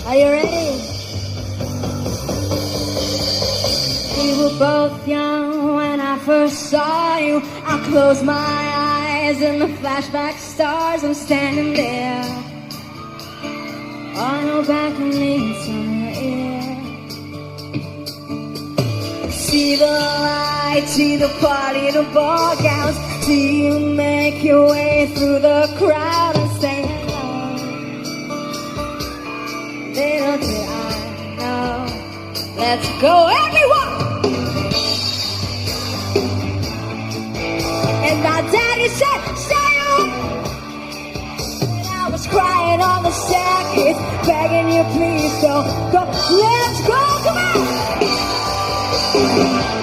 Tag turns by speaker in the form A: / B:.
A: Are you ready? We were both young when I first saw you. I closed my eyes and the flashback stars. I'm standing there on your balcony in summer air. See the lights, see the party, the ball gowns. See you make your way through the crowd and say hello. Little did I know. Let's go, everyone! And our daddy said, stay up! And I was crying on the staircase, begging you please don't go. Let's go, come on!